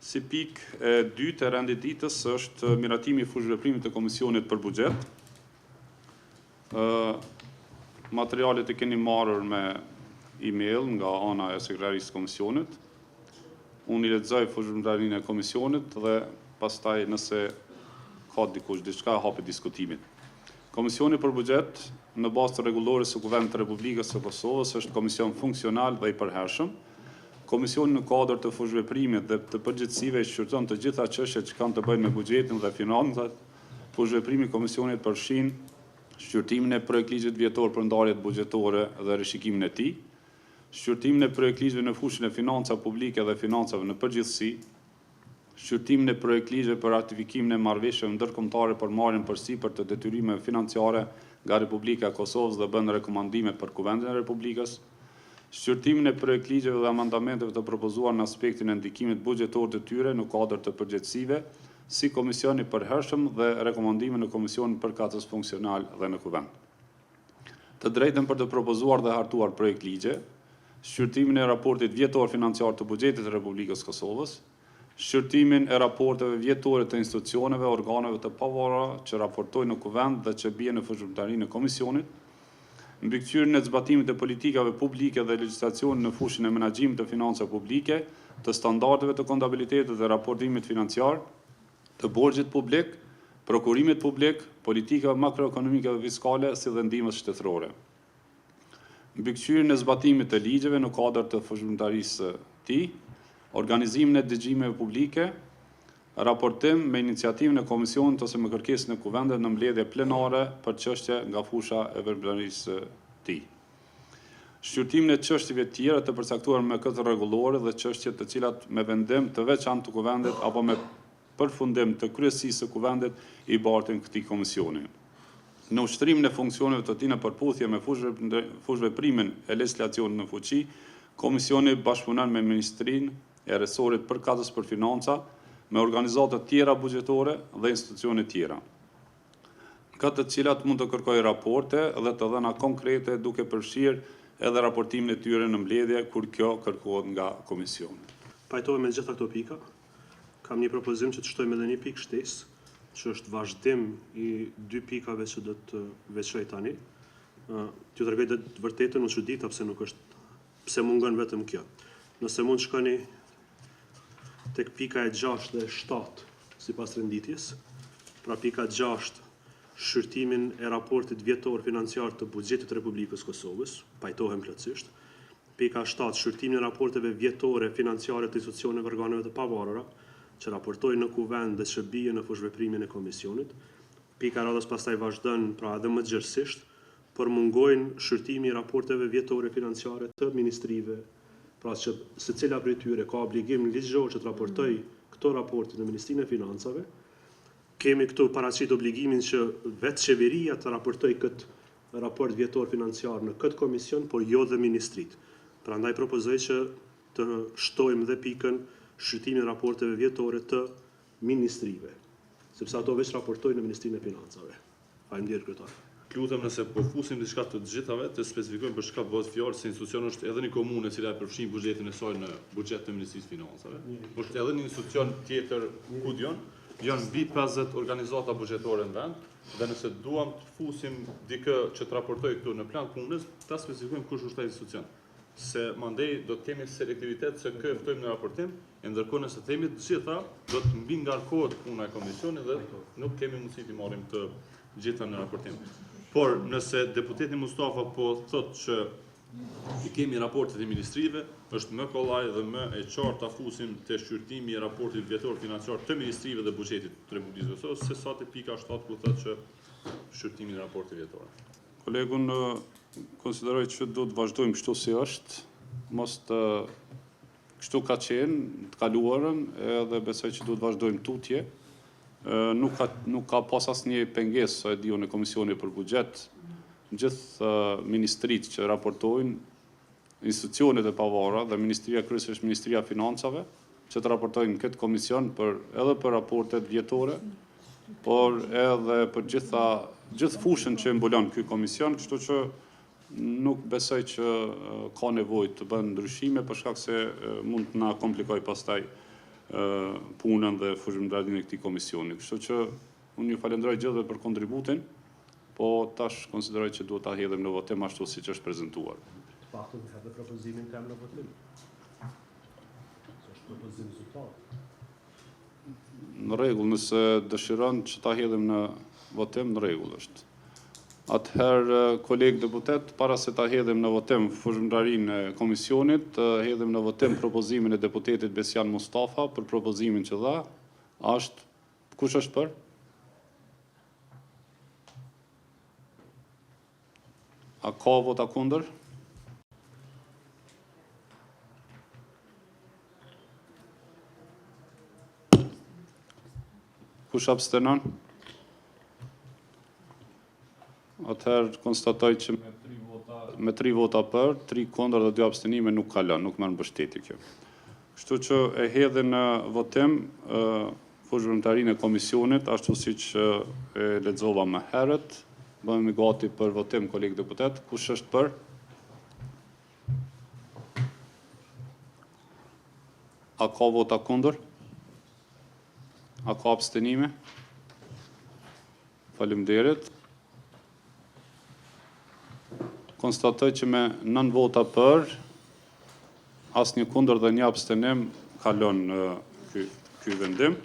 Si pikë e dytë e rendititës është miratimi i fushëveprimit të Komisionit për Buxhet. Materialet e keni marrur me email nga ana e Sekretarisë së Komisionit. Unë i lexoj fushëveprimtarin e Komisionit dhe pastaj nëse ka dikush diçka hapi diskutimin. Komisioni për Buxhet në bazë të rregullores së Kuvendit të Republikës së Kosovës është komision funksional dhe i përhershëm. Komisioni në kuadër të fushëveprimit dhe të përgjegjësive shqyrton të gjitha çështjet që kanë të bëjnë me buxhetin dhe financat. Fushëveprimi i komisionit përfshin shqyrtimin e projektligjit vjetor për ndarjet buxhetore dhe rishikimin e tij, shqyrtimin e projektligjeve në fushën e financa publike dhe financave në përgjithësi, shqyrtimin e projektligjeve për ratifikimin e marrëveshjeve ndërkombëtare për marrjen përsipër të detyrimeve financiare nga Republika e Kosovës dhe bën rekomandime për Kuvendin e Republikës, shqyrtimin e projektligjeve dhe amendamenteve të propozuar në aspektin e ndikimit buxhetor të tyre në kuadër të përgjegjësive, si komisioni i përhershëm dhe rekomandime në komisionin përkatës funksional dhe në Kuvend. Të drejtën për të propozuar dhe hartuar projektligje, shqyrtimin e raportit vjetor financiar të buxhetit të Republikës Kosovës, shqyrtimin e raporteve vjetore të institucioneve, organeve të pavarura që raportojnë në Kuvend dhe që bien në fushëveprimtarinë e komisionit, mbikëqyrjen e zbatimit të politikave publike dhe legjislacionit në fushën e menaxhimit të financave publike, të standardeve të kontabilitetit dhe raportimit financiar, të borxhit publik, prokurimit publik, politikave makroekonomike dhe fiskale si dhe ndihmës shtetërore. Mbikëqyrjen e zbatimit të ligjeve në kuadër të fushëveprimtarisë së tij, organizimin e dëgjimeve publike, raportim me iniciativën e komisionit ose me kërkesën e Kuvendet në mbledhje plenare për çështje nga fusha e veprimtarisë së tij. Shqyrtimin e çështjeve të tjera të përcaktuar me këtë rregullore dhe çështje të cilat me vendim të veçantë të Kuvendit apo me përfundim të kryesisë së Kuvendit i bartin këtij komisioni. Në ushtrimin e funksioneve të tij në përputhje me fushëveprimin e legjislacionit në fuqi, komisioni bashkëpunon me Ministrinë e Resorit përkatës për financa, me organizata tjera buxhetore dhe institucione tjera, nga të cilat mund të kërkojë raporte dhe të dhëna konkrete duke përfshirë edhe raportimin e tyre në mbledhje kur kjo kërkohet nga komisioni. Pajtohem me gjitha këto pika. Kam një propozim që të shtojmë edhe një pikë shtesë, që është vazhdim i dy pikave që do të veçoj tani. T'ju tregoj të vërtetën, unë çudita pse mungon vetëm kjo. Nëse mund shkoni tek pika e 6 dhe 7 sipas renditjes, pra pika 6 shqyrtimin e raportit vjetor financiar të buxhetit të Republikës Kosovës, pajtohem plotësisht. Pika 7 shqyrtimin e raporteve vjetore financiare të institucioneve organeve të pavarura që raportojnë në Kuvend dhe që bien në fushëveprimin e komisionit. Pika radhës pastaj vazhdon pra edhe më gjerësisht për mungojnë shqyrtimi i raporteve vjetore financiare të ministrive, pra që secila prej tyre ka obligim ligjor që të raportoj këto raporte në Ministrinë e Financave. Kemi këtu paraqit obligimin që vetë qeveria të raportoj këtë raport vjetor financiar në këtë komision, por jo dhe ministrit. Prandaj propozoj që të shtojmë dhe pikën shqyrtimin e raporteve vjetore të ministrive, sepse ato veç raportojnë në Ministrinë e Financave. Faleminderit kryetar. Lutem nëse po fusim diçka të gjithave, të specifikojmë për çka bëhet fjalë se institucion është edhe një komunë e cila e përfshin buxhetin e saj në buxhet të Ministrisë së Financave. Por është edhe një institucion tjetër ku janë mbi 50 organizata buxhetore në vend, dhe nëse duam të fusim dikë që të raportojë këtu në plan punës, ta specifikojmë kush është ai institucion. Se mandej do të kemi selektivitet se kë ftojmë në raportim, e ndërkohë nëse themi të gjitha, do të mbi ngarkohet puna e komisionit dhe nuk kemi mundësi të marrim të gjitha në raportim. Por nëse deputeti Mustafa po thotë që i kemi raportet e ministrive, është më kollaj dhe më e qartë ta fusim te shqyrtimi i raportit vjetor financiar të ministrive dhe buxhetit të Republikës së Kosovës, se sa te pika 7 ku thotë që shqyrtimi i raportit vjetor. Kolegun konsideroj që do të vazhdojmë kështu si është, mos të kështu ka qenë të kaluarën, edhe besoj që do të vazhdojmë tutje. Nuk ka pas asnjë pengesë e diu në Komisionin për Buxhet, gjithë ministritë që raportojnë, institucionet e pavarura dhe Ministria kryesisht Ministria e Financave, që të raportojnë në këtë komision edhe për raportet vjetore, por edhe për gjithë fushën që mbulon ky komision, kështu që nuk besoj që ka nevojë të bën ndryshime për shkak se mund të na komplikoj pastaj punën dhe fushëmëndarinë e këtij komisioni. Kështu që unë ju falenderoj gjithëve për kontributin, po tash konsideroj që duhet ta hedhim në votim ashtu siç është prezantuar. Të paktën të hedhë propozimin tem në votim. Është propozim zyrtar. Në rregull, nëse dëshiron që ta hedhim në votim, në rregull është. Atëherë, kolegë deputet, para se ta hedhim në votim fushëmëndarinë e komisionit, hedhim në votim propozimin e deputetit Besjan Mustafa për propozimin që dha. Kush është për? A ka vota kundër? Kush abstenon? Atëherë konstatoj që me 3 vota për, 3 kundër dhe 2 abstenime nuk kalon, nuk merr mbështetje kjo. Kështu që e hedhin në votim fushëmëndarinë e komisionit, ashtu siç e lexova më herët. Bëhemi gati për votim, kolegë deputet. Kush është për? A ka vota kundër? A ka abstenime? Faleminderit. Konstatoj që me 9 vota për, asnjë kundër dhe 1 abstenim kalon ky vendim.